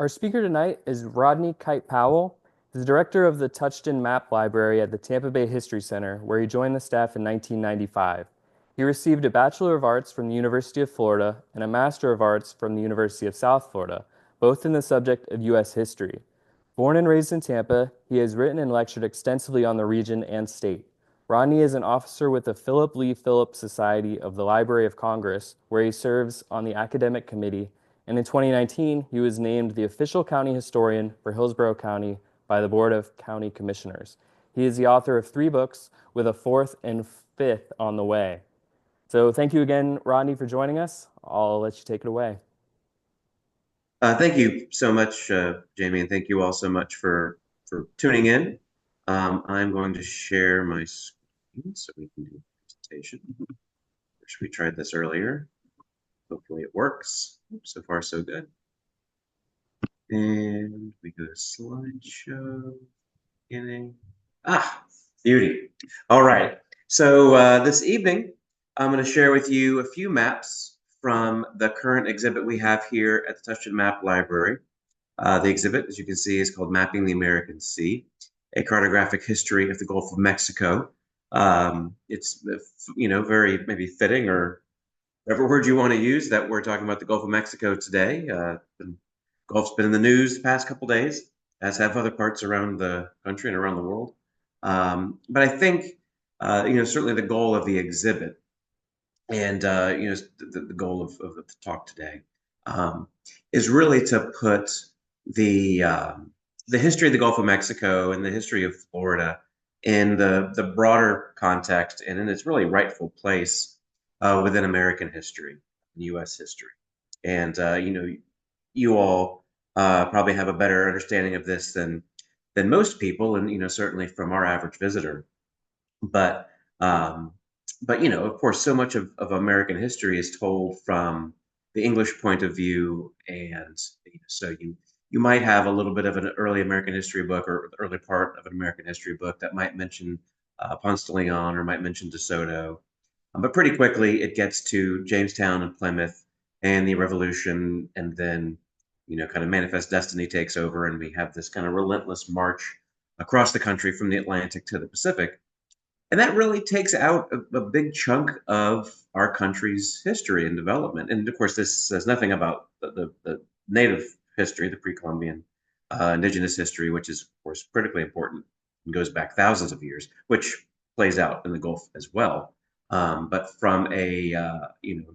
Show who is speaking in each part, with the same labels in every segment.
Speaker 1: Our speaker tonight is Rodney Kite-Powell. He's the director of the Touchton Map Library at the Tampa Bay History Center, where he joined the staff in 1995. He received a Bachelor of Arts from the University of Florida and a Master of Arts from the University of South Florida, both in the subject of U.S. history. Born and raised in Tampa, he has written and lectured extensively on the region and state. Rodney is an officer with the Philip Lee Phillips Society of the Library of Congress, where he serves on the academic committee, and in 2019, he was named the official county historian for Hillsborough County by the Board of County Commissioners. He is the author of 3 books, with a fourth and fifth on the way. So thank you again, Rodney, for joining us. I'll let you take it away.
Speaker 2: Thank you so much, Jamie, and thank you all so much for tuning in. I'm going to share my screen so we can do a presentation. Wish we tried this earlier. Hopefully it works. So far, so good. And we go to slideshow. Beginning. Beauty. All right. So this evening, I'm going to share with you a few maps from the current exhibit we have here at the Touchton Map Library. The exhibit, as you can see, is called Mapping the American Sea, a cartographic history of the Gulf of Mexico. It's, very maybe fitting, or whatever word you want to use, that we're talking about the Gulf of Mexico today. The Gulf's been in the news the past couple days, as have other parts around the country and around the world. But I think, certainly the goal of the exhibit and, the goal of the talk today is really to put the history of the Gulf of Mexico and the history of Florida in the broader context and in its really rightful place within American history, U.S. history. And you all probably have a better understanding of this than most people, and certainly from our average visitor. But of course, so much of American history is told from the English point of view, and so you might have a little bit of an early American history book or the early part of an American history book that might mention Ponce de Leon or might mention DeSoto, but pretty quickly it gets to Jamestown and Plymouth and the Revolution, and then kind of Manifest Destiny takes over, and we have this kind of relentless march across the country from the Atlantic to the Pacific. And that really takes out a big chunk of our country's history and development. And of course, this says nothing about the native history, the pre-Columbian indigenous history, which is, of course, critically important and goes back thousands of years, which plays out in the Gulf as well. But from a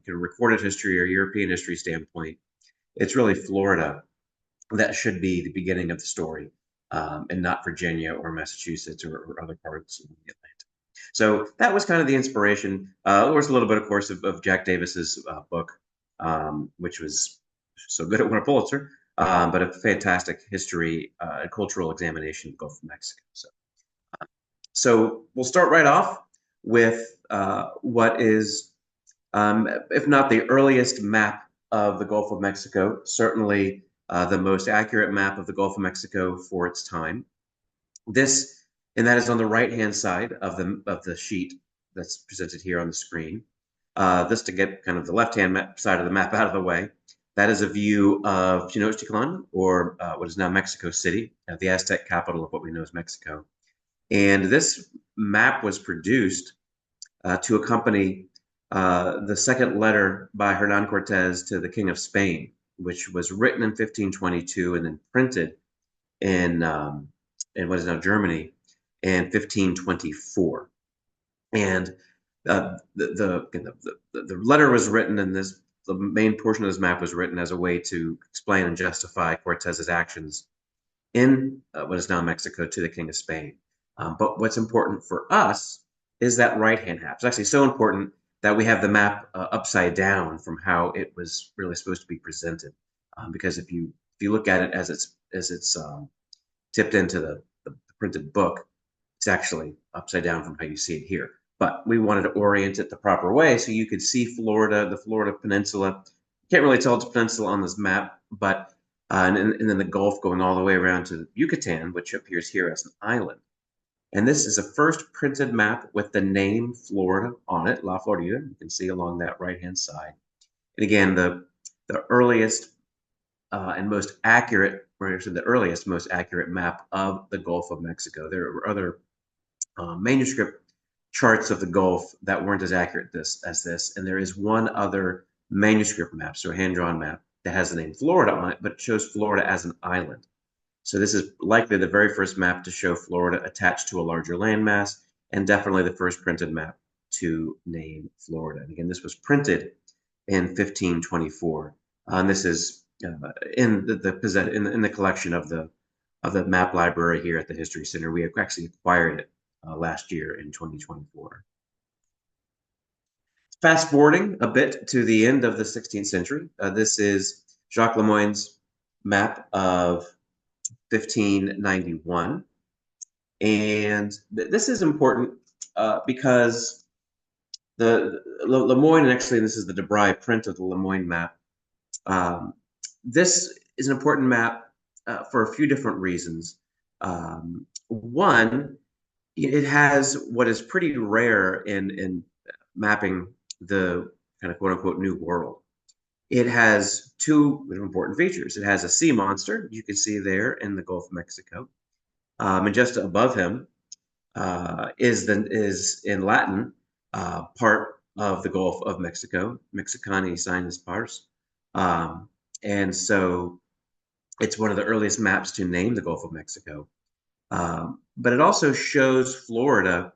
Speaker 2: recorded history or European history standpoint, it's really Florida that should be the beginning of the story, and not Virginia or Massachusetts or other parts of the Atlantic. So that was kind of the inspiration. There was a little bit, of course, of Jack Davis's book, which was so good it won a Pulitzer, but a fantastic history and cultural examination of the Gulf of Mexico. So we'll start right off with what is, if not the earliest map of the Gulf of Mexico, certainly the most accurate map of the Gulf of Mexico for its time. And that is on the right-hand side of the sheet that's presented here on the screen. This to get kind of the left-hand side of the map out of the way. That is a view of Tenochtitlan, or what is now Mexico City, the Aztec capital of what we know as Mexico. And this map was produced to accompany the second letter by Hernan Cortez to the King of Spain, which was written in 1522 and then printed in what is now Germany in 1524. And the letter was written, and the main portion of this map was written as a way to explain and justify Cortez's actions in what is now Mexico to the King of Spain. But what's important for us is that right-hand half. It's actually so important that we have the map upside down from how it was really supposed to be presented. Because if you look at it as it's tipped into the printed book, it's actually upside down from how you see it here. But we wanted to orient it the proper way so you could see Florida, the Florida Peninsula. You can't really tell it's a peninsula on this map, but and then the Gulf going all the way around to Yucatan, which appears here as an island. And this is a first printed map with the name Florida on it, La Florida. You can see along that right-hand side. And again, the earliest and most accurate, or actually the earliest, most accurate map of the Gulf of Mexico. There were other manuscript charts of the Gulf that weren't as accurate as this, and there is one other manuscript map, so a hand-drawn map, that has the name Florida on it, but it shows Florida as an island. So this is likely the very first map to show Florida attached to a larger landmass, and definitely the first printed map to name Florida. And again, this was printed in 1524. And this is in the collection of the map library here at the History Center. We actually acquired it last year in 2024. Fast forwarding a bit to the end of the 16th century. This is Jacques Lemoyne's map of 1591. And this is important because the Lemoyne, and actually this is the DeBry print of the Lemoyne map. This is an important map for a few different reasons. One, it has what is pretty rare in mapping the kind of quote unquote new world. It has two important features. It has a sea monster, you can see there in the Gulf of Mexico. And just above him is in Latin part of the Gulf of Mexico, Mexicani sinus pars. And so it's one of the earliest maps to name the Gulf of Mexico. But it also shows Florida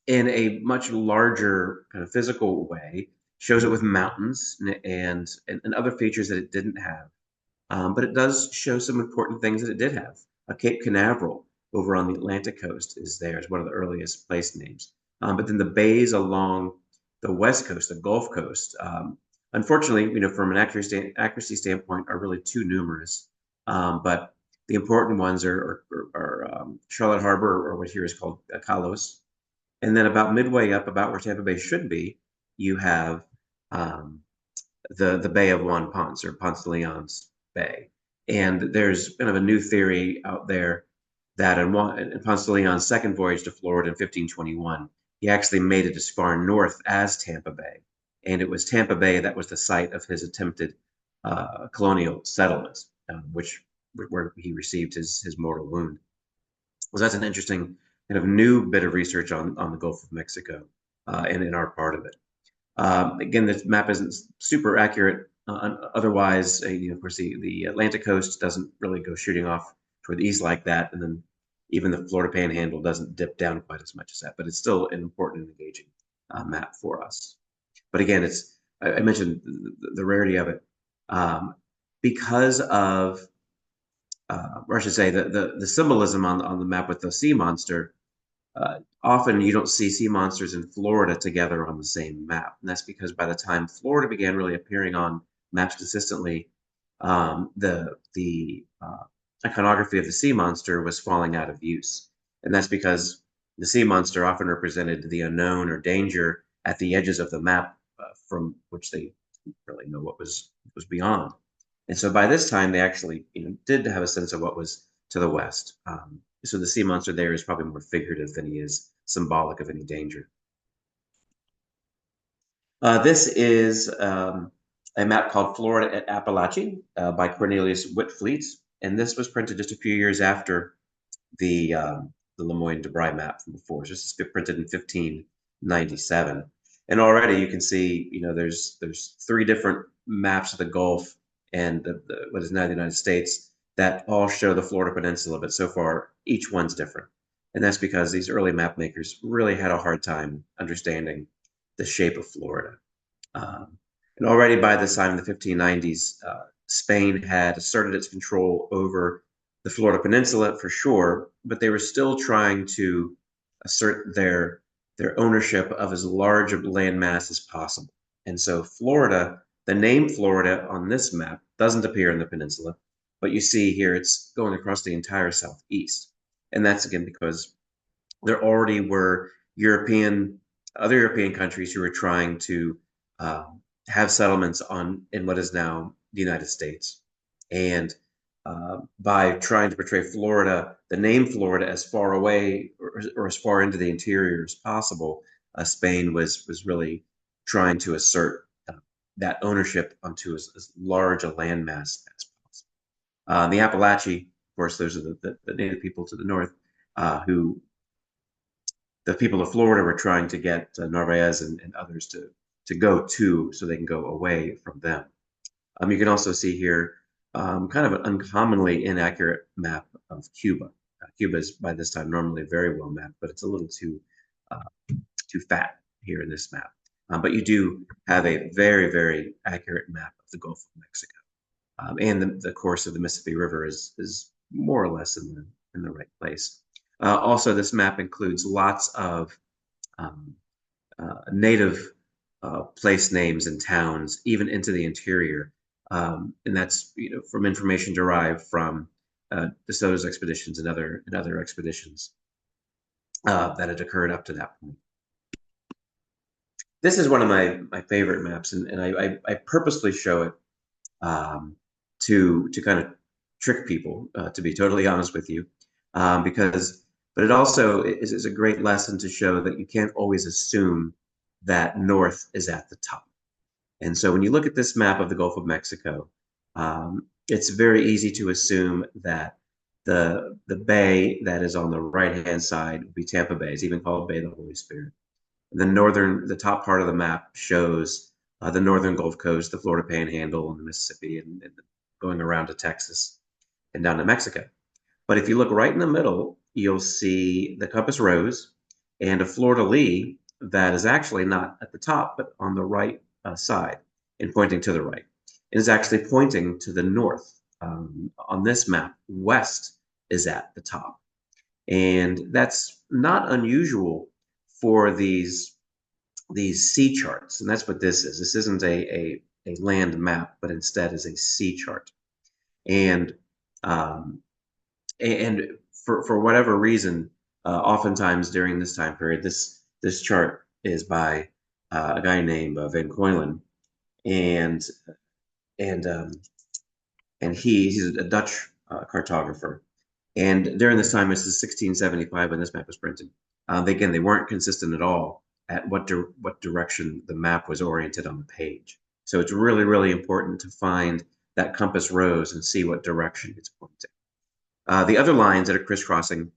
Speaker 2: in a much larger kind of physical way, shows it with mountains and other features that it didn't have. But it does show some important things that it did have. Cape Canaveral over on the Atlantic coast is there as one of the earliest place names. But then the bays along the west coast, the Gulf Coast, unfortunately, from an accuracy standpoint, are really too numerous. But the important ones are Charlotte Harbor, or what here is called Kalos. And then about midway up, about where Tampa Bay should be, you have the Bay of Juan Ponce, or Ponce de Leon's Bay. And there's kind of a new theory out there that in Ponce de Leon's second voyage to Florida in 1521, he actually made it as far north as Tampa Bay. And it was Tampa Bay that was the site of his attempted colonial settlement, where he received his mortal wound. Well, that's an interesting kind of new bit of research on the Gulf of Mexico and in our part of it. Again, this map isn't super accurate. Otherwise, of course, the Atlantic coast doesn't really go shooting off toward the east like that, and then even the Florida Panhandle doesn't dip down quite as much as that. But it's still an important and engaging map for us. But again, I mentioned the rarity of it because of, or I should say, the symbolism on the map with the sea monster. Often you don't see sea monsters in Florida together on the same map. And that's because by the time Florida began really appearing on maps consistently, the iconography of the sea monster was falling out of use. And that's because the sea monster often represented the unknown or danger at the edges of the map from which they didn't really know what was beyond. And so by this time, they actually did have a sense of what was to the west. So the sea monster there is probably more figurative than he is symbolic of any danger. This is a map called Florida at Appalachia by Cornelius Whitfleet, and this was printed just a few years after the Lemoyne DeBry map from before. This is printed in 1597, and already you can see there's three different maps of the Gulf and what is now the United States that all show the Florida Peninsula, but so far each one's different. And that's because these early map makers really had a hard time understanding the shape of Florida. And already by this time in the 1590s, Spain had asserted its control over the Florida Peninsula for sure, but they were still trying to assert their ownership of as large a landmass as possible. And so Florida, the name Florida on this map doesn't appear in the peninsula, but you see here it's going across the entire southeast. And that's again because there already were other European countries who were trying to have settlements in what is now the United States. And by trying to portray Florida, the name Florida, as far away or as far into the interior as possible, Spain was really trying to assert that ownership onto as large a landmass as possible. The Appalachee, of course, those are the native people to the north, who the people of Florida were trying to get Narvaez and others to go to so they can go away from them. You can also see here kind of an uncommonly inaccurate map of Cuba. Cuba is by this time normally very well mapped, but it's a little uh, too fat here in this map. But you do have a very, very accurate map of the Gulf of Mexico. And the course of the Mississippi River is more or less in the right place. Also, this map includes lots of um, native place names and towns, even into the interior, and that's from information derived from DeSoto's expeditions and other expeditions that had occurred up to that point. This is one of my favorite maps, and I purposely show it to kind of trick people, to be totally honest with you, but it also is a great lesson to show that you can't always assume that north is at the top. And so when you look at this map of the Gulf of Mexico, it's very easy to assume that the bay that is on the right-hand side would be Tampa Bay. It's even called Bay of the Holy Spirit. The top part of the map shows the northern Gulf Coast, the Florida Panhandle, and the Mississippi, and going around to Texas and down to Mexico. But if you look right in the middle, you'll see the compass rose and a fleur-de-lis that is actually not at the top, but on the right side and pointing to the right. It is actually pointing to the north. On this map, west is at the top. And that's not unusual for these sea charts. And that's what this is. This isn't a land map, but instead is a sea chart. And for whatever reason, oftentimes during this time period, this chart is by a guy named Van Coylen, and he's a Dutch cartographer. And during this time, this is 1675 when this map was printed. Again, they weren't consistent at all at what direction the map was oriented on the page. So it's really, really important to find that compass rose and see what direction it's pointing. The other lines that are crisscrossing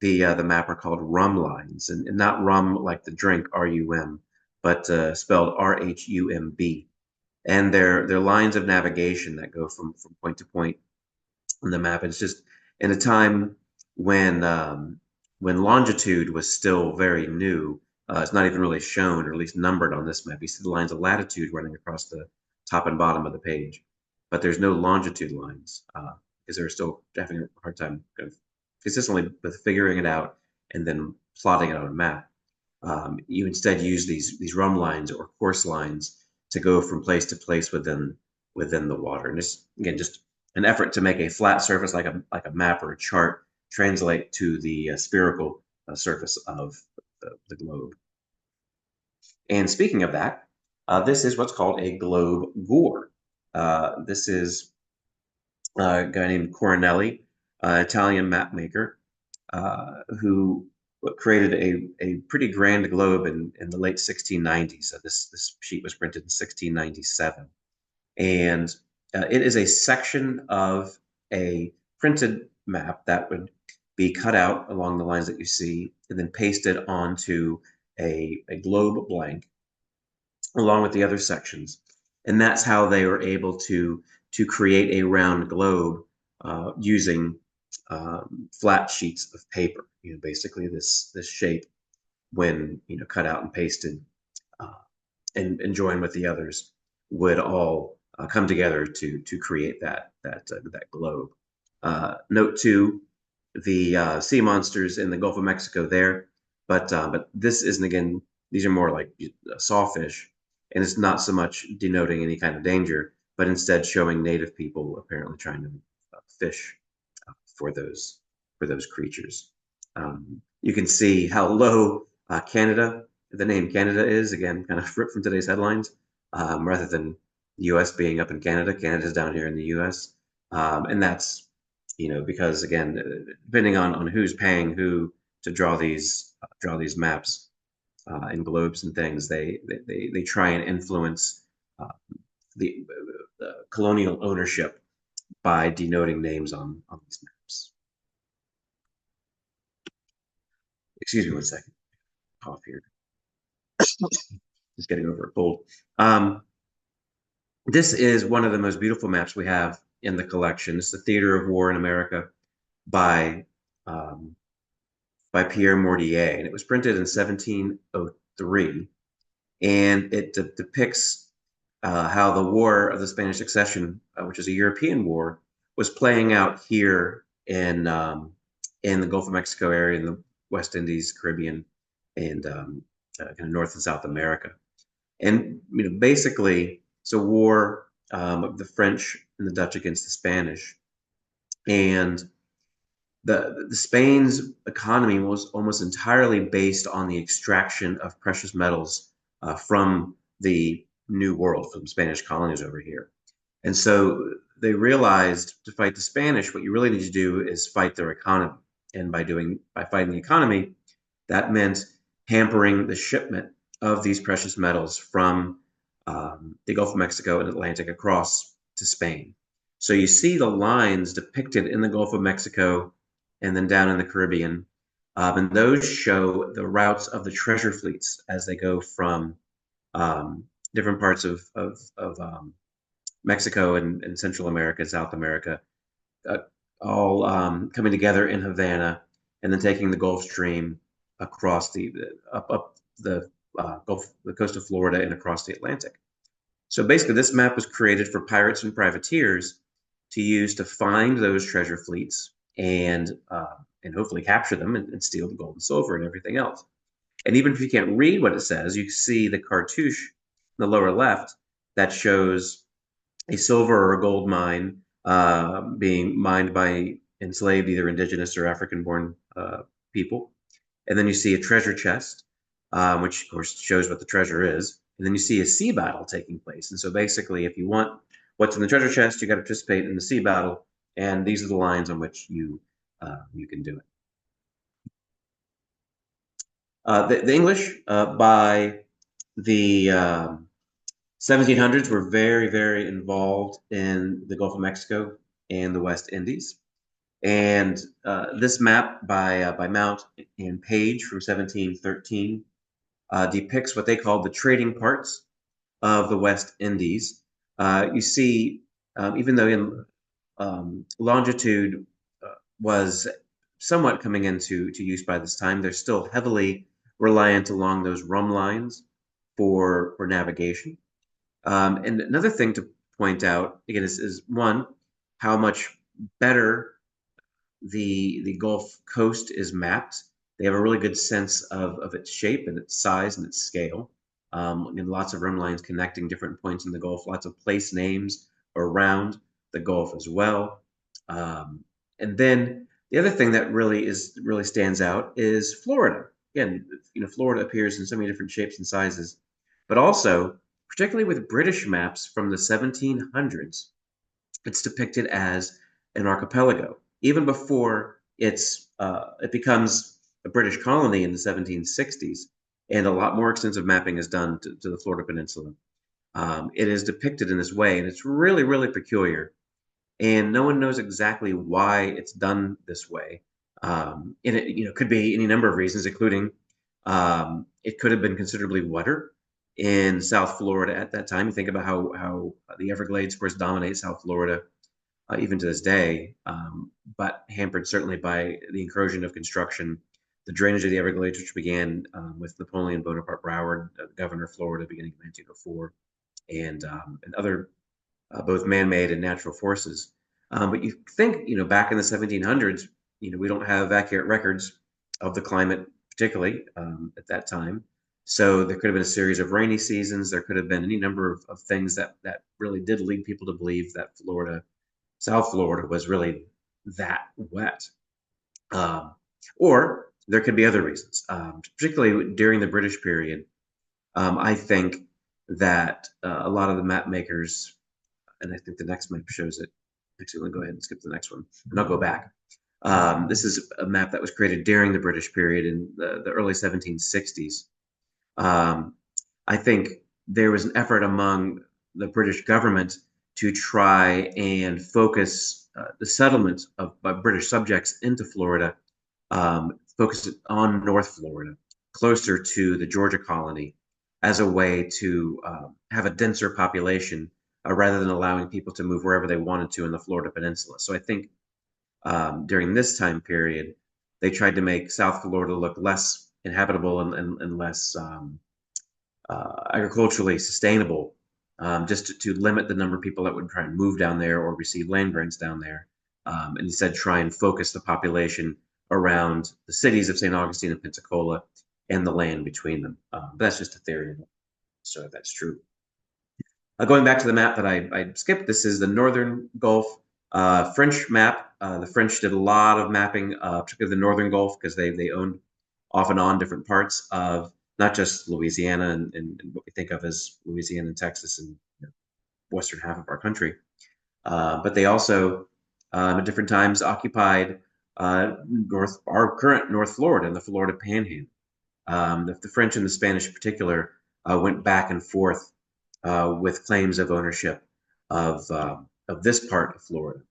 Speaker 2: the map are called rum lines, and not rum like the drink R-U-M, but spelled R-H-U-M-B. And they're lines of navigation that go from point to point on the map. It's just in a time when longitude was still very new. It's not even really shown, or at least numbered on this map. You see the lines of latitude running across the top and bottom of the page, but there's no longitude lines because they're still having a hard time kind of consistently with figuring it out and then plotting it on a map. You instead use these rum lines or course lines to go from place to place within the water. And this, again, just an effort to make a flat surface like a map or a chart translate to the spherical surface of the globe. And speaking of that, this is what's called a globe gore. This is a guy named Coronelli, Italian map maker, who created a pretty grand globe in the late 1690s. So this sheet was printed in 1697. And it is a section of a printed map that would be cut out along the lines that you see and then pasted onto a globe blank along with the other sections. And that's how they were able to create a round globe using flat sheets of paper. Basically this shape when cut out and pasted and joined with the others would all come together to create that globe. Note too the sea monsters in the Gulf of Mexico there, but this isn't, again, these are more like sawfish, and it's not so much denoting any kind of danger, but instead showing native people apparently trying to fish for those creatures. You can see how low Canada, the name Canada is, again, kind of ripped from today's headlines, rather than the U.S. being up in Canada. Canada's down here in the U.S. And that's, because, again, depending on who's paying who to draw these maps and globes and things, they try and influence the colonial ownership by denoting names on these maps. Excuse me one second. Cough here. Just getting over a cold. This is one of the most beautiful maps we have in the collection. It's the Theater of War in America by Pierre Mortier, and it was printed in 1703, and it depicts how the War of the Spanish Succession, which is a European war, was playing out here in the Gulf of Mexico area, in the West Indies, Caribbean, and kind of North and South America. And basically, it's a war of the French and the Dutch against the Spanish, and the Spain's economy was almost entirely based on the extraction of precious metals from the New World, from Spanish colonies over here. And so they realized to fight the Spanish, what you really need to do is fight their economy. And by fighting the economy, that meant hampering the shipment of these precious metals from the Gulf of Mexico and Atlantic across to Spain. So you see the lines depicted in the Gulf of Mexico and then down in the Caribbean. And those show the routes of the treasure fleets as they go from different parts of Mexico and Central America, South America, all coming together in Havana, and then taking the Gulf Stream across up the coast of Florida and across the Atlantic. So basically, this map was created for pirates and privateers to use to find those treasure fleets and hopefully capture them and steal the gold and silver and everything else. And even if you can't read what it says, you see the cartouche in the lower left that shows a silver or a gold mine being mined by enslaved, either indigenous or African-born people. And then you see a treasure chest, which of course shows what the treasure is. And then you see a sea battle taking place. And so basically, if you want what's in the treasure chest, you got to participate in the sea battle. And these are the lines on which you can do it. The English by the 1700s were very, very involved in the Gulf of Mexico and the West Indies. And this map by Mount and Page from 1713 depicts what they called the trading parts of the West Indies. You see, even though in longitude was somewhat coming into use by this time, they're still heavily reliant along those rum lines for navigation. And another thing to point out, again, is one, how much better the Gulf Coast is mapped. They have a really good sense of its shape and its size and its scale. And lots of rim lines connecting different points in the Gulf, lots of place names around the Gulf as well. And then the other thing that really stands out is Florida. Again, Florida appears in so many different shapes and sizes, but also, particularly with British maps from the 1700s, it's depicted as an archipelago. Even before it becomes a British colony in the 1760s, and a lot more extensive mapping is done to the Florida Peninsula. It is depicted in this way, and it's really, really peculiar. And no one knows exactly why it's done this way. And it could be any number of reasons, including it could have been considerably wetter in South Florida at that time. You think about how the Everglades, of course, dominate South Florida even to this day, but hampered certainly by the incursion of construction, the drainage of the Everglades, which began with Napoleon Bonaparte Broward, governor of Florida, beginning of 1904, and other both man-made and natural forces. But you think, back in the 1700s, we don't have accurate records of the climate, particularly at that time. So there could have been a series of rainy seasons. There could have been any number of things that really did lead people to believe that South Florida was really that wet. Or there could be other reasons, particularly during the British period. I think that a lot of the map makers, and I think the next map shows it. Actually, let me go ahead and skip to the next one, and I'll go back. This is a map that was created during the British period in the early 1760s. I think there was an effort among the British government to try and focus the settlement of British subjects into Florida, focus it on North Florida, closer to the Georgia colony, as a way to have a denser population rather than allowing people to move wherever they wanted to in the Florida Peninsula. So I think during this time period, they tried to make South Florida look less inhabitable and less agriculturally sustainable, just to limit the number of people that would try and move down there or receive land grants down there, and instead try and focus the population around the cities of St. Augustine and Pensacola and the land between them. But that's just a theory, so that's true. Going back to the map that I skipped, this is the Northern Gulf French map. The French did a lot of mapping, particularly the Northern Gulf, because they owned off and on different parts of not just Louisiana and what we think of as Louisiana and Texas and western half of our country, but they also at different times occupied our current North Florida and the Florida Panhandle. The French and the Spanish in particular went back and forth with claims of ownership of this part of Florida.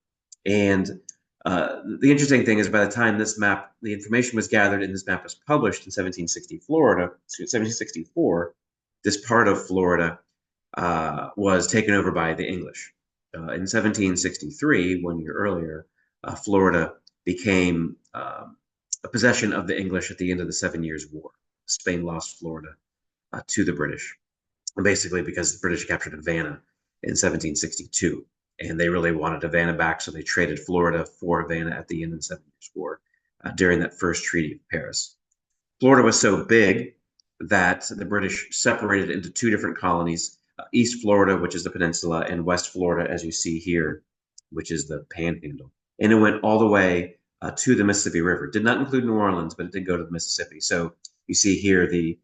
Speaker 2: And the interesting thing is, by the time this map, the information was gathered and this map was published in 1764, this part of Florida was taken over by the English. In 1763, 1 year earlier, Florida became a possession of the English at the end of the 7 Years' War. Spain lost Florida to the British, basically because the British captured Havana in 1762. And they really wanted Havana back, so they traded Florida for Havana at the end of the 7 Years' War during that first Treaty of Paris. Florida was so big that the British separated into two different colonies, East Florida, which is the peninsula, and West Florida, as you see here, which is the Panhandle. And it went all the way to the Mississippi River. It did not include New Orleans, but it did go to the Mississippi. So you see here the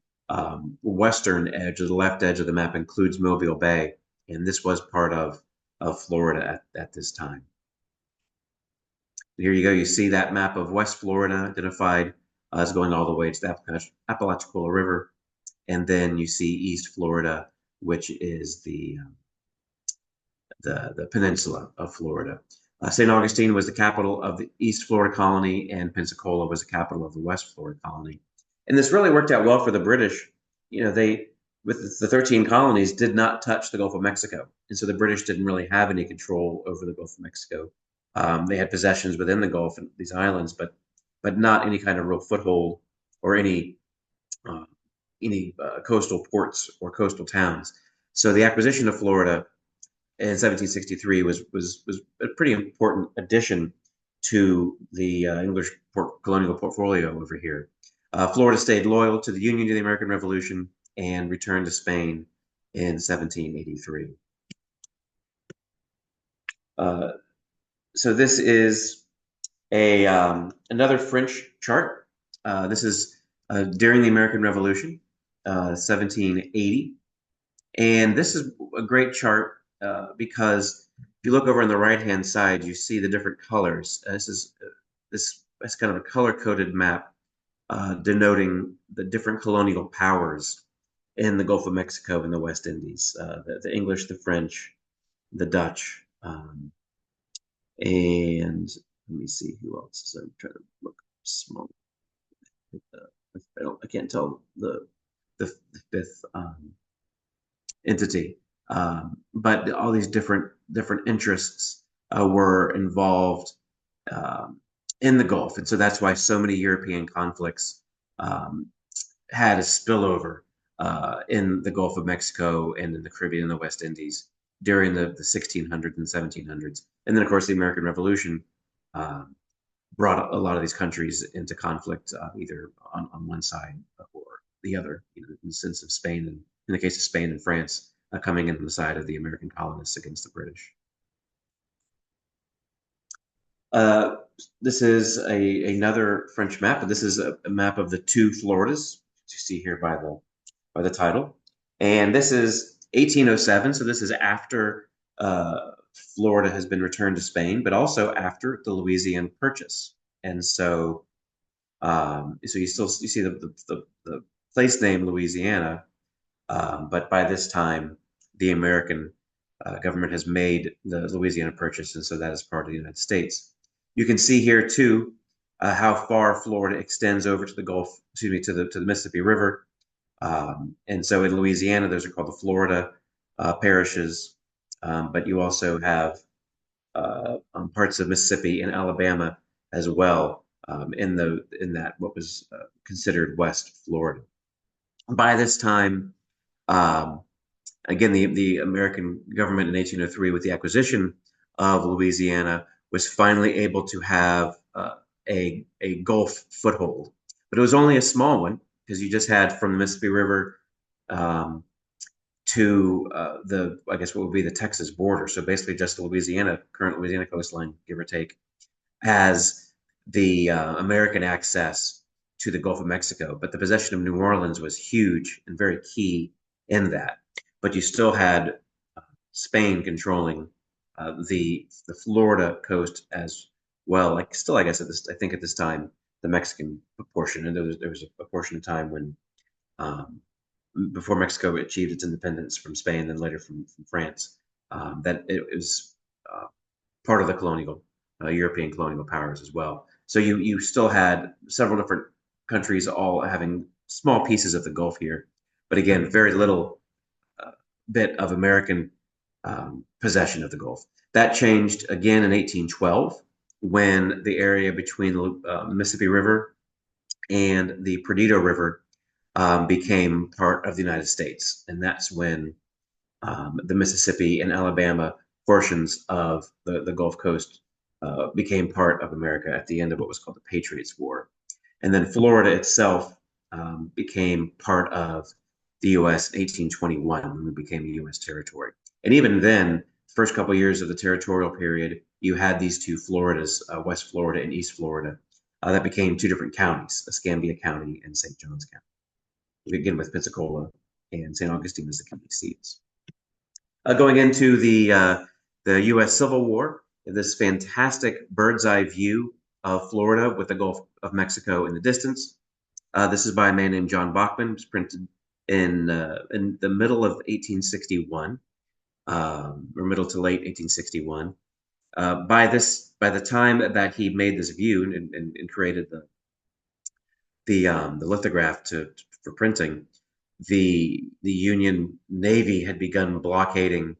Speaker 2: western edge, or the left edge of the map, includes Mobile Bay, and this was part of Florida at this time. Here you go. You see that map of West Florida identified as going all the way to the Apalachicola River, and then you see East Florida, which is the peninsula of Florida. St. Augustine was the capital of the East Florida colony, and Pensacola was the capital of the West Florida colony. And this really worked out well for the British. They, with the 13 colonies, did not touch the Gulf of Mexico. And so the British didn't really have any control over the Gulf of Mexico. They had possessions within the Gulf and these islands, but not any kind of real foothold or any coastal ports or coastal towns. So the acquisition of Florida in 1763 was a pretty important addition to the English colonial portfolio over here. Florida stayed loyal to the Union to the American Revolution and returned to Spain in 1783. So this is another French chart. This is during the American Revolution, 1780. And this is a great chart because if you look over on the right-hand side, you see the different colors. This is kind of a color-coded map denoting the different colonial powers in the Gulf of Mexico and the West Indies, the English, the French, the Dutch, and let me see who else. So I'm trying to look small. I can't tell the fifth entity, but all these different interests were involved in the Gulf, and so that's why so many European conflicts had a spillover in the Gulf of Mexico and in the Caribbean and the West Indies during the 1600s and 1700s. And then, of course, the American Revolution brought a lot of these countries into conflict, either on one side or the other, in the sense of Spain, and in the case of Spain and France, coming in on the side of the American colonists against the British. This is another French map, but this is a map of the two Floridas, as you see here by the title. And this is 1807, so this is after Florida has been returned to Spain, but also after the Louisiana Purchase. And so, you see the place name Louisiana, but by this time the American government has made the Louisiana Purchase, and so that is part of the United States. You can see here too how far Florida extends over to the Gulf, excuse me, to the Mississippi River. And so in Louisiana, those are called the Florida parishes, but you also have parts of Mississippi and Alabama as well in that what was considered West Florida. By this time, um, again, the American government in 1803, with the acquisition of Louisiana, was finally able to have a Gulf foothold, but it was only a small one because you just had from the Mississippi River um, to I guess what would be the Texas border. So basically, just the current Louisiana coastline, give or take, as the American access to the Gulf of Mexico. But the possession of New Orleans was huge and very key in that. But you still had Spain controlling the Florida coast as well. Like still, I guess I think at this time the Mexican portion, and there was a portion of time when um, before Mexico achieved its independence from Spain, then later from France, that it was uh, part of the colonial European colonial powers as well. So you still had several different countries all having small pieces of the Gulf here, but again, very little bit of American possession of the Gulf. That changed again in 1812 when the area between the Mississippi River and the Perdido River became part of the United States, and that's when the Mississippi and Alabama portions of the Gulf Coast became part of America at the end of what was called the Patriots War. And then Florida itself became part of the U.S. in 1821 when we became a U.S. territory. And even then, first couple of years of the territorial period, you had these two Floridas, West Florida and East Florida, that became two different counties, Escambia County and St. Johns County. Again, with Pensacola and St. Augustine as the county seats. Going into the U.S. Civil War, this fantastic bird's eye view of Florida with the Gulf of Mexico in the distance. This is by a man named John Bachman. It was printed in the middle of 1861, or middle to late 1861. By the time that he made this view and created the lithograph for printing, the Union Navy had begun blockading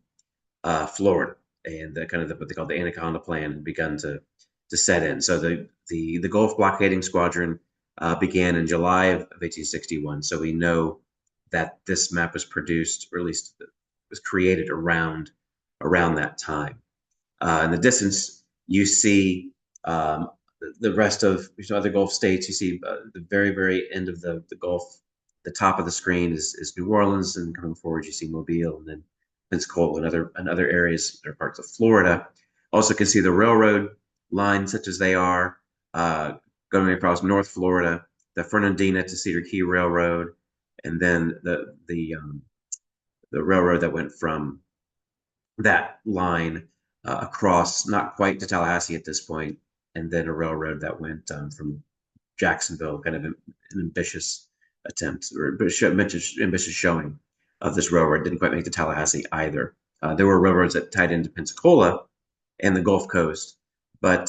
Speaker 2: Florida, and what they call the Anaconda Plan had begun to set in. So the Gulf blockading squadron began in July of 1861. So we know that this map was produced, or at least was created around that time. In the distance, you see the rest of other Gulf states. You see the very end of the Gulf. The top of the screen is New Orleans, and coming forward, you see Mobile, and then Pensacola and other areas or parts of Florida. Also, can see the railroad lines, such as they are going across North Florida, the Fernandina to Cedar Key Railroad, and then the railroad that went from that line across, not quite to Tallahassee at this point, and then a railroad that went from Jacksonville, kind of an ambitious attempt or ambitious showing of this railroad. Didn't quite make to Tallahassee either. There were railroads that tied into Pensacola and the Gulf Coast, but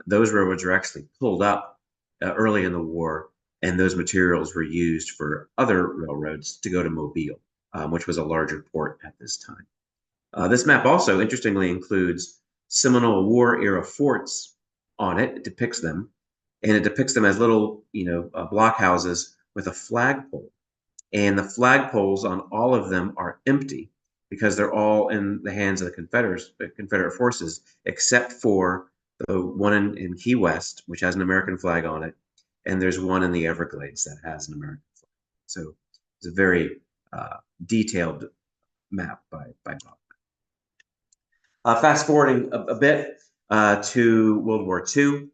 Speaker 2: those railroads were actually pulled up early in the war, and those materials were used for other railroads to go to Mobile, which was a larger port at this time. This map also, interestingly, includes Seminole War era forts on it. It depicts them, and it depicts them as little, blockhouses with a flagpole. And the flagpoles on all of them are empty because they're all in the hands of the Confederate forces, except for the one in Key West, which has an American flag on it, and there's one in the Everglades that has an American flag. So it's a very detailed map by Bob. Fast forwarding a bit to World War II.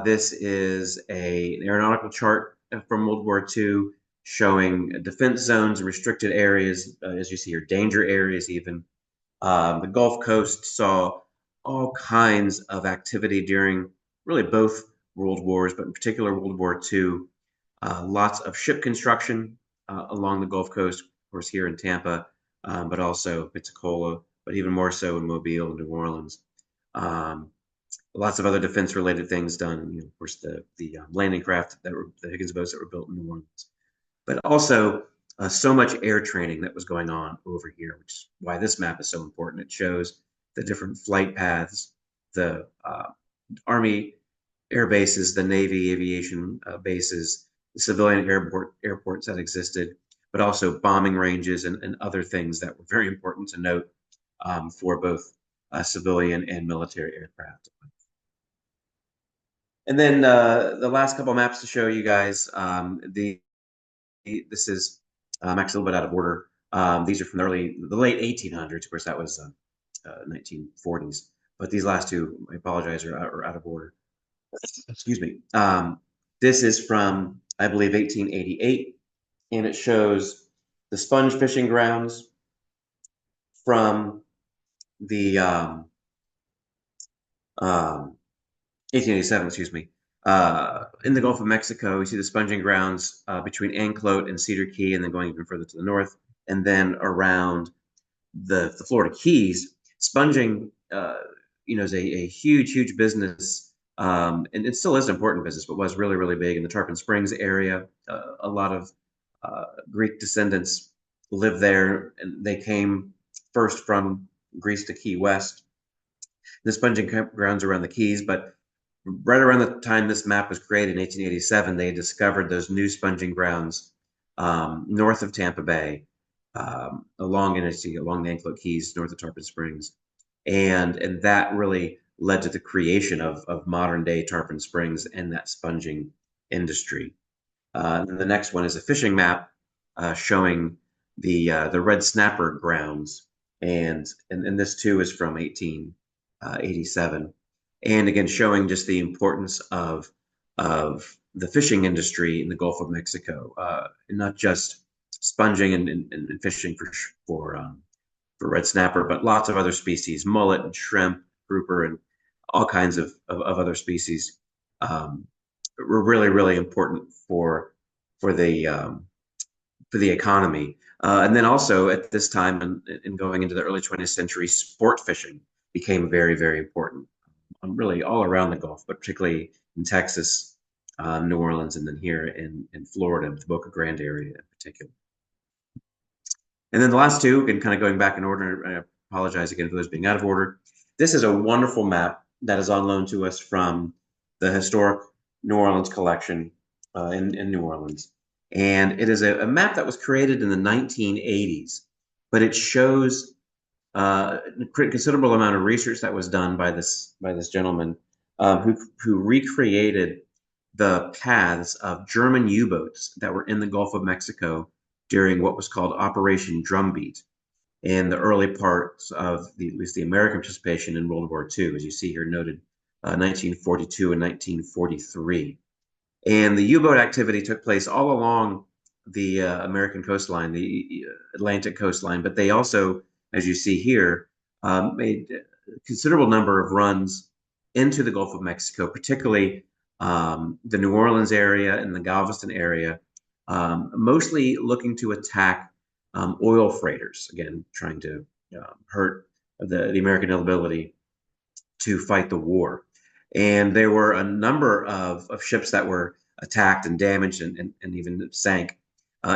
Speaker 2: This is an aeronautical chart from World War II showing defense zones and restricted areas, as you see here, danger areas even. The Gulf Coast saw all kinds of activity during really both World Wars, but in particular World War II. Lots of ship construction along the Gulf Coast, of course, here in Tampa, but also Pensacola, but even more so in Mobile and New Orleans. Um, Lots of other defense-related things done. You know, of course, the landing craft that were the Higgins boats that were built in New Orleans, but also so much air training that was going on over here, which is why this map is so important. It shows the different flight paths, the Army air bases, the Navy aviation bases, the civilian airports that existed, but also bombing ranges and other things that were very important to note for both civilian and military aircraft. And then the last couple maps to show you guys, this is actually a little bit out of order. These are from the late 1800s. Of course, that was 1940s. But these last two, I apologize, are out of order. Excuse me. This is from, I believe, 1888, and it shows the sponge fishing grounds from the 1887, excuse me. In the Gulf of Mexico, we see the sponging grounds between Anclote and Cedar Key, and then going even further to the north, and then around the Florida Keys. Sponging, is a huge, huge business, and it still is an important business, but was really, really big in the Tarpon Springs area. A lot of Greek descendants live there, and they came first from Greece to Key West. The sponging grounds around the Keys, but right around the time this map was created in 1887, they discovered those new sponging grounds north of Tampa Bay, along the Anclote Keys, north of Tarpon Springs, and that really led to the creation of modern day Tarpon Springs and that sponging industry. And the next one is a fishing map showing the red snapper grounds, and this too is from 1887, and again showing just the importance of the fishing industry in the Gulf of Mexico, and not just sponging and fishing for red snapper, but lots of other species, mullet and shrimp, grouper, and all kinds of other species. Were really, really important for the economy. And then also at this time and going into the early 20th century, sport fishing became very, very important, really all around the Gulf, but particularly in Texas, New Orleans, and then here in Florida, the Boca Grande area in particular. And then the last two, and kind of going back in order, I apologize again for those being out of order. This is a wonderful map that is on loan to us from the Historic New Orleans Collection in New Orleans. And it is a map that was created in the 1980s, but it shows a considerable amount of research that was done by this gentleman who recreated the paths of German U-boats that were in the Gulf of Mexico during what was called Operation Drumbeat in the early parts of at least the American participation in World War II, as you see here noted, 1942 and 1943. And the U-boat activity took place all along the American coastline, the Atlantic coastline, but they also, as you see here, made a considerable number of runs into the Gulf of Mexico, particularly the New Orleans area and the Galveston area, mostly looking to attack oil freighters, again, trying to hurt the American ability to fight the war. And there were a number of ships that were attacked and damaged and even sank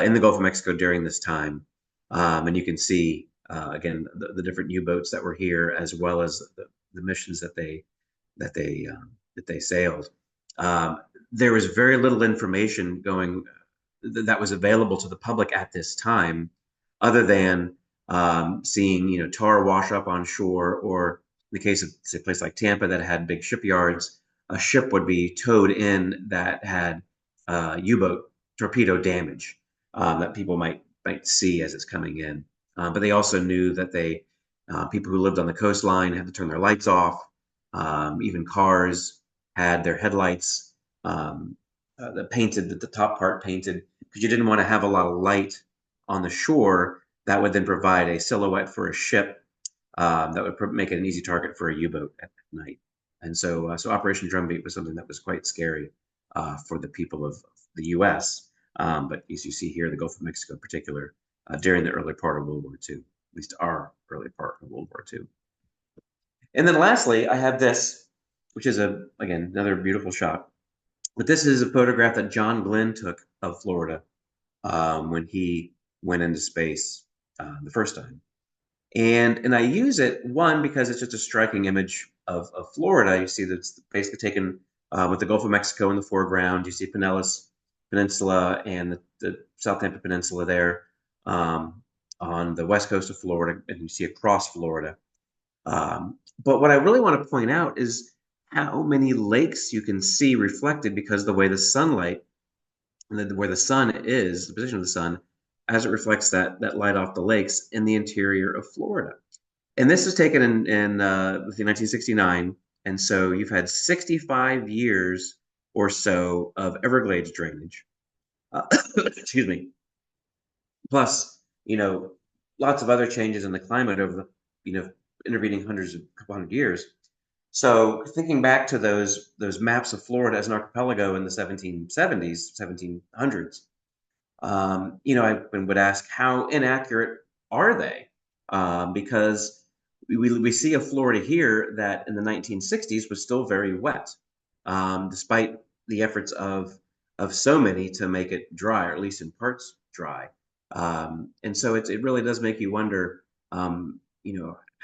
Speaker 2: in the Gulf of Mexico during this time. And you can see, again, the different U-boats that were here, as well as the missions that they sailed. There was very little information that was available to the public at this time, other than seeing tar wash up on shore, or in the case of say, a place like Tampa that had big shipyards, a ship would be towed in that had U-boat torpedo damage that people might see as it's coming in. But they also knew that people who lived on the coastline had to turn their lights off. Even cars had their headlights the top part painted, because you didn't want to have a lot of light on the shore that would then provide a silhouette for a ship that would make it an easy target for a U-boat at night. And so Operation Drumbeat was something that was quite scary for the people of the U.S. But as you see here, the Gulf of Mexico in particular, during the early part of World War II, at least our early part of World War II. And then lastly, I have this, which is again another beautiful shot. But this is a photograph that John Glenn took of Florida when he went into space the first time. And I use it, one, because it's just a striking image of Florida. You see that it's basically taken with the Gulf of Mexico in the foreground. You see Pinellas Peninsula and the South Tampa Peninsula there on the west coast of Florida, and you see across Florida. But what I really want to point out is how many lakes you can see reflected because the way the sunlight, where the sun is, the position of the sun, as it reflects that light off the lakes in the interior of Florida. And this is taken in 1969. And so you've had 65 years or so of Everglades drainage. Excuse me. Plus, lots of other changes in the climate over the, intervening couple hundred years. So thinking back to those maps of Florida as an archipelago in the 1770s, 1700s, I would ask how inaccurate are they? Because we see a Florida here that in the 1960s was still very wet, despite the efforts of so many to make it dry, or at least in parts dry. And so it really does make you wonder,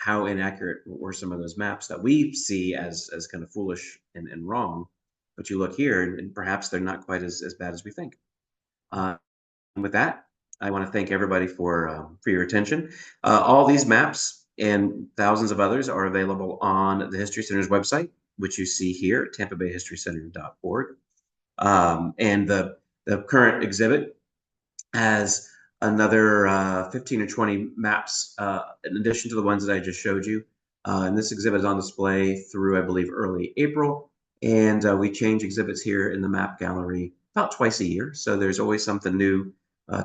Speaker 2: how inaccurate were some of those maps that we see as kind of foolish and wrong. But you look here, and perhaps they're not quite as bad as we think. And with that, I want to thank everybody for your attention. All these maps and thousands of others are available on the History Center's website, which you see here, tampabayhistorycenter.org. And the current exhibit has another 15 or 20 maps in addition to the ones that I just showed you. And this exhibit is on display through, I believe, early April. And we change exhibits here in the map gallery about twice a year. So there's always something new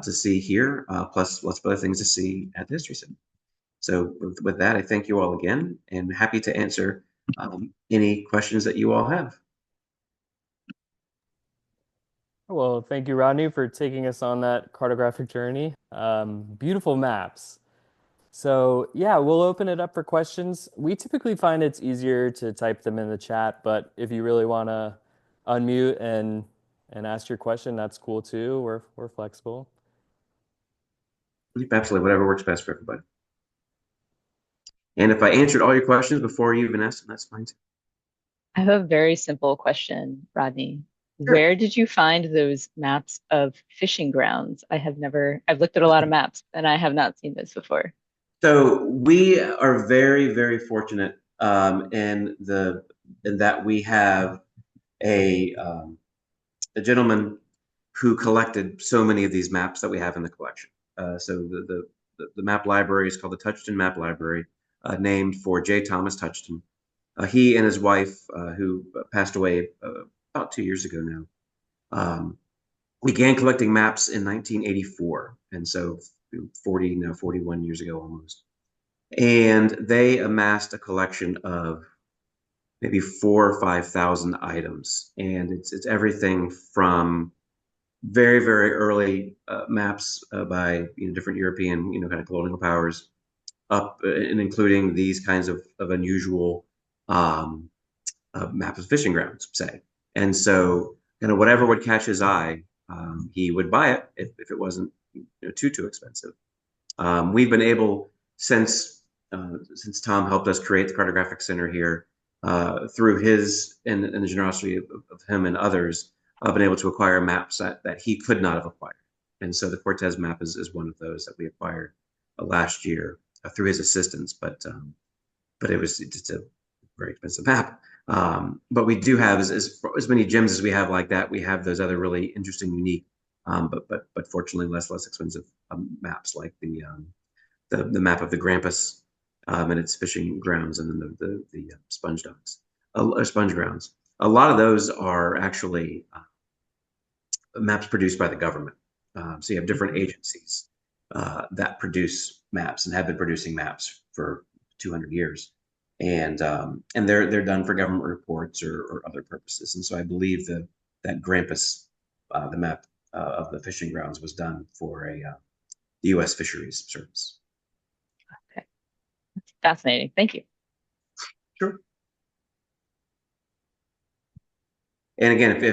Speaker 2: to see here, plus lots of other things to see at the History Center. So with that, I thank you all again and happy to answer any questions that you all have.
Speaker 1: Well, thank you, Rodney, for taking us on that cartographic journey. Beautiful maps. So yeah, we'll open it up for questions. We typically find it's easier to type them in the chat, but if you really want to unmute and ask your question, that's cool too. We're flexible.
Speaker 2: Absolutely, whatever works best for everybody. And if I answered all your questions before you even asked them, that's fine too.
Speaker 3: I have a very simple question, Rodney.
Speaker 2: Sure.
Speaker 3: Where did you find those maps of fishing grounds? I've looked at a lot of maps and I have not seen this before.
Speaker 2: So we are very, very fortunate in that we have a gentleman who collected so many of these maps that we have in the collection. So the map library is called the Touchton Map Library, named for J. Thomas Touchton. He and his wife, who passed away about 2 years ago now, began collecting maps in 1984, and so 41 years ago almost. And they amassed a collection of maybe 4,000 or 5,000 items, and it's everything from very, very early maps by different European kind of colonial powers, up and including these kinds of unusual maps of fishing grounds, say. And so kind of whatever would catch his eye, he would buy it if it wasn't too expensive. We've been able since Tom helped us create the Cartographic Center here, through his and the generosity of him and others, been able to acquire maps that he could not have acquired. And so the Cortez map is one of those that we acquired last year through his assistance, but it was just a very expensive map. But we do have as many gems as we have like that. We have those other really interesting, unique, but fortunately less expensive maps, like the map of the Grampus and its fishing grounds, and then the sponge docks, sponge grounds. A lot of those are actually maps produced by the government. So you have different agencies that produce maps and have been producing maps for 200 years. And they're done for government reports or other purposes. And so I believe that Grampus, the map of the fishing grounds, was done for the U.S. Fisheries Service.
Speaker 3: Okay. fascinating. Thank you.
Speaker 2: Sure. And again,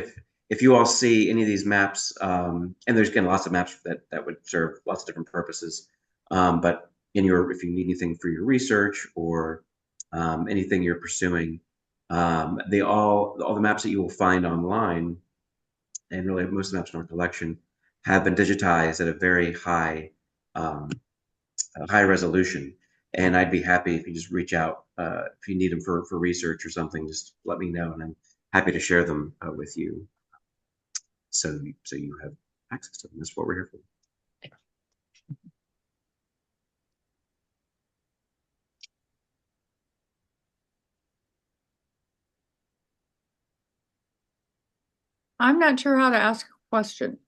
Speaker 2: if you all see any of these maps, and there's again lots of maps that would serve lots of different purposes, but if you need anything for your research or anything you're pursuing, all the maps that you will find online, and really most of the maps in our collection, have been digitized at a very high resolution. And I'd be happy if you just reach out if you need them for research or something. Just let me know, and I'm happy to share them with you, so you have access to them. That's what we're here for.
Speaker 4: I'm not sure how to ask a question.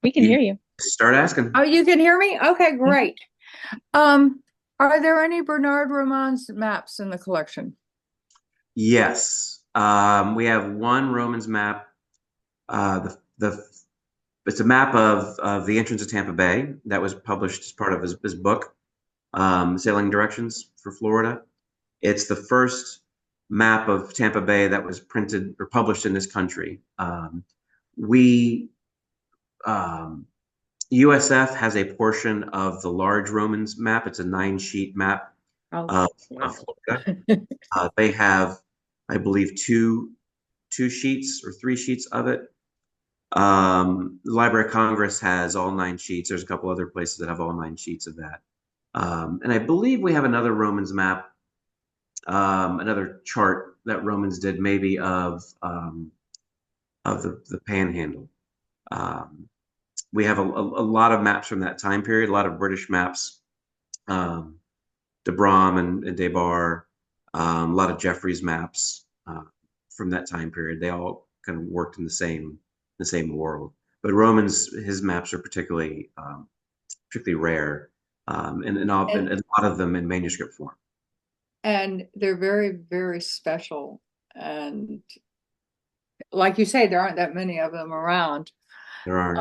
Speaker 3: We can hear you.
Speaker 2: Start asking.
Speaker 4: Oh, you can hear me? Okay, great. Are there any Bernard Romans maps in the collection?
Speaker 2: Yes. We have one Romans map. It's a map of the entrance of Tampa Bay that was published as part of his book, Sailing Directions for Florida. It's the first map of Tampa Bay that was printed or published in this country. USF has a portion of the large Romans map. It's a 9-sheet map of Florida. They have, I believe, two sheets or 3 sheets of it. The Library of Congress has all 9 sheets. There's a couple other places that have all 9 sheets of that. And I believe we have another Romans map, another chart that Romans did, maybe of the Panhandle. We have a lot of maps from that time period, a lot of British maps, de Brom and Debar, a lot of Jeffreys maps from that time period. They all kind of worked in the same world. But Romans, his maps are particularly rare, and a lot of them in manuscript form.
Speaker 4: And they're very, very special. And like you say, there aren't that many of them around.
Speaker 2: There aren't.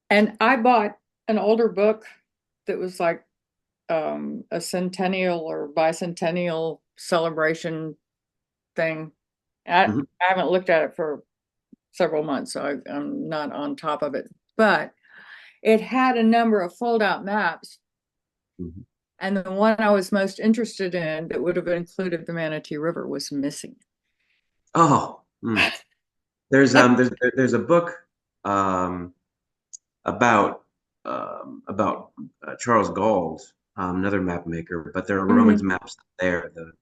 Speaker 4: And I bought an older book that was like a centennial or bicentennial celebration thing. I haven't looked at it for several months, so I'm not on top of it. But it had a number of fold-out maps. And the one I was most interested in that would have included the Manatee River was missing.
Speaker 2: Oh, there's a book about Charles Gauld, another map maker, but there are Romans maps there. The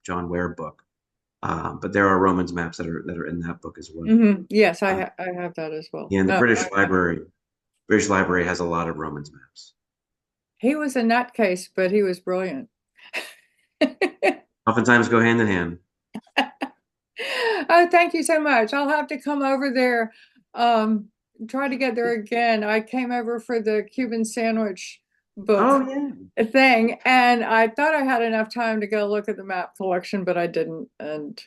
Speaker 2: John Ware book, but there are Romans maps that are in that book as well.
Speaker 4: Yes, I have that as well.
Speaker 2: Yeah, and the British Library has a lot of Romans maps.
Speaker 4: He was a nutcase, but he was brilliant.
Speaker 2: Oftentimes go hand in hand.
Speaker 4: Oh, thank you so much. I'll have to come over there, try to get there again. I came over for the Cuban sandwich book thing, and I thought I had enough time to go look at the map collection, but I didn't. And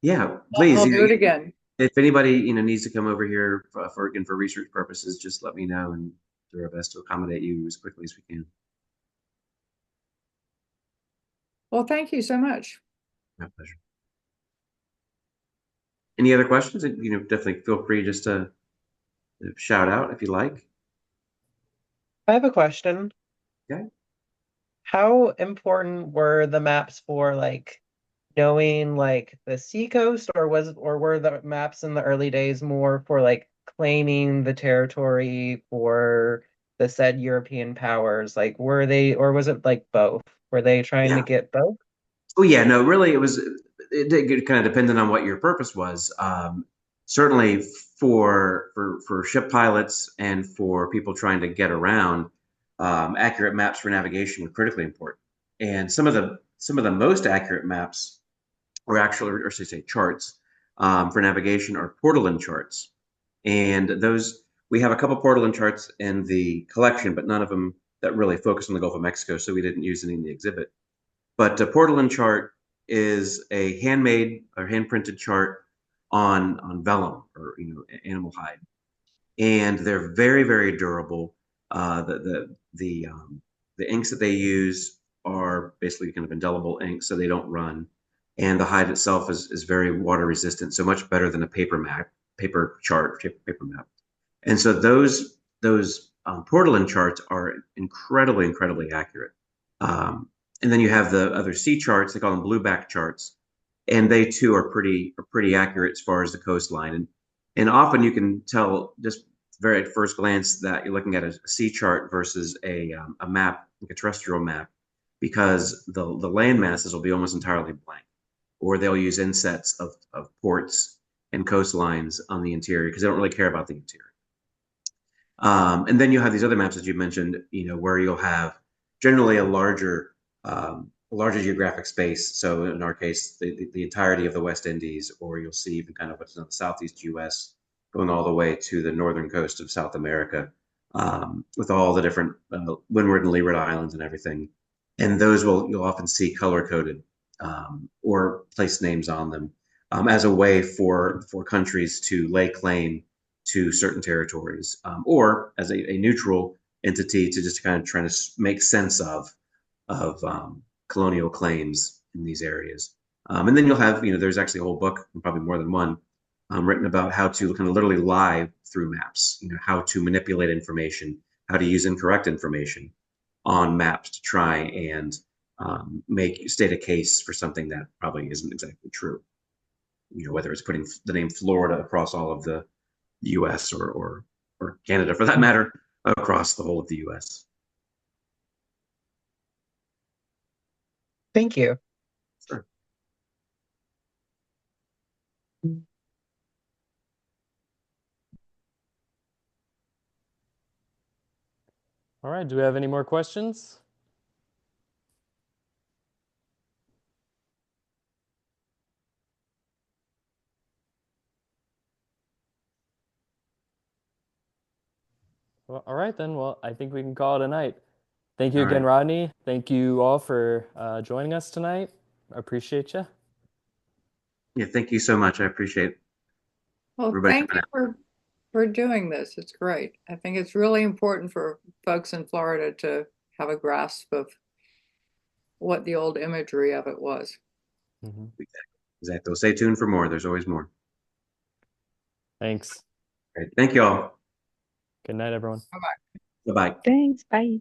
Speaker 2: yeah, please,
Speaker 4: I'll do it again.
Speaker 2: If anybody needs to come over here for research purposes, just let me know, and do our best to accommodate you as quickly as we can.
Speaker 4: Well, thank you so much.
Speaker 2: My pleasure. Any other questions? Definitely feel free just to shout out if you like.
Speaker 5: I have a question.
Speaker 2: Okay.
Speaker 5: How important were the maps for knowing the seacoast, or were the maps in the early days more for claiming the territory for the said European powers? Were they, or was it both? Were they trying to get both?
Speaker 2: Oh yeah, no, really, it kind of depended on what your purpose was. Certainly for ship pilots and for people trying to get around, accurate maps for navigation were critically important. And some of the most accurate maps were actually, or should I say, charts for navigation are Portolan charts. And those, we have a couple Portolan charts in the collection, but none of them that really focus on the Gulf of Mexico, so we didn't use any in the exhibit. But a Portolan chart is a handmade or hand-printed chart on vellum, or animal hide, and they're very, very durable. The The inks that they use are basically kind of indelible inks, so they don't run. And the hide itself is very water resistant, so much better than a paper chart, paper map. And so those portolan charts are incredibly accurate. And then you have the other sea charts, they call them blueback charts, and they too are pretty accurate as far as the coastline. And often you can tell just very at first glance that you're looking at a sea chart versus a map, like a terrestrial map, because the land masses will be almost entirely blank, or they'll use insets of ports and coastlines on the interior because they don't really care about the interior. And then you have these other maps that you mentioned, where you'll have generally a larger geographic space. So in our case, the entirety of the West Indies, or you'll see even kind of what's in the Southeast U.S. going all the way to the northern coast of South America, with all the different Windward and Leeward Islands and everything. And those you'll often see color coded or place names on them as a way for countries to lay claim to certain territories, or as a neutral entity to just kind of trying to make sense of colonial claims in these areas. And then you'll have, there's actually a whole book, probably more than one, written about how to kind of literally lie through maps, how to manipulate information, how to use incorrect information on maps to try and state a case for something that probably isn't exactly true. Whether it's putting the name Florida across all of the U.S. or Canada, for that matter, across the whole of the U.S.
Speaker 5: Thank you.
Speaker 2: Sure.
Speaker 1: All right, do we have any more questions? Well, all right then. Well, I think we can call it a night. Thank you
Speaker 2: All
Speaker 1: again,
Speaker 2: right.
Speaker 1: Rodney. Thank you all for joining us tonight. I appreciate you.
Speaker 2: Yeah, thank you so much. I appreciate
Speaker 4: Well,
Speaker 2: everybody
Speaker 4: thank
Speaker 2: coming
Speaker 4: you
Speaker 2: out.
Speaker 4: for doing this. It's great. I think it's really important for folks in Florida to have a grasp of what the old imagery of it was.
Speaker 1: Mm-hmm.
Speaker 2: Exactly. Well, stay tuned for more. There's always more.
Speaker 1: Thanks.
Speaker 2: Great. Thank you all.
Speaker 1: Good night, everyone.
Speaker 2: Bye-bye.
Speaker 3: Thanks. Bye.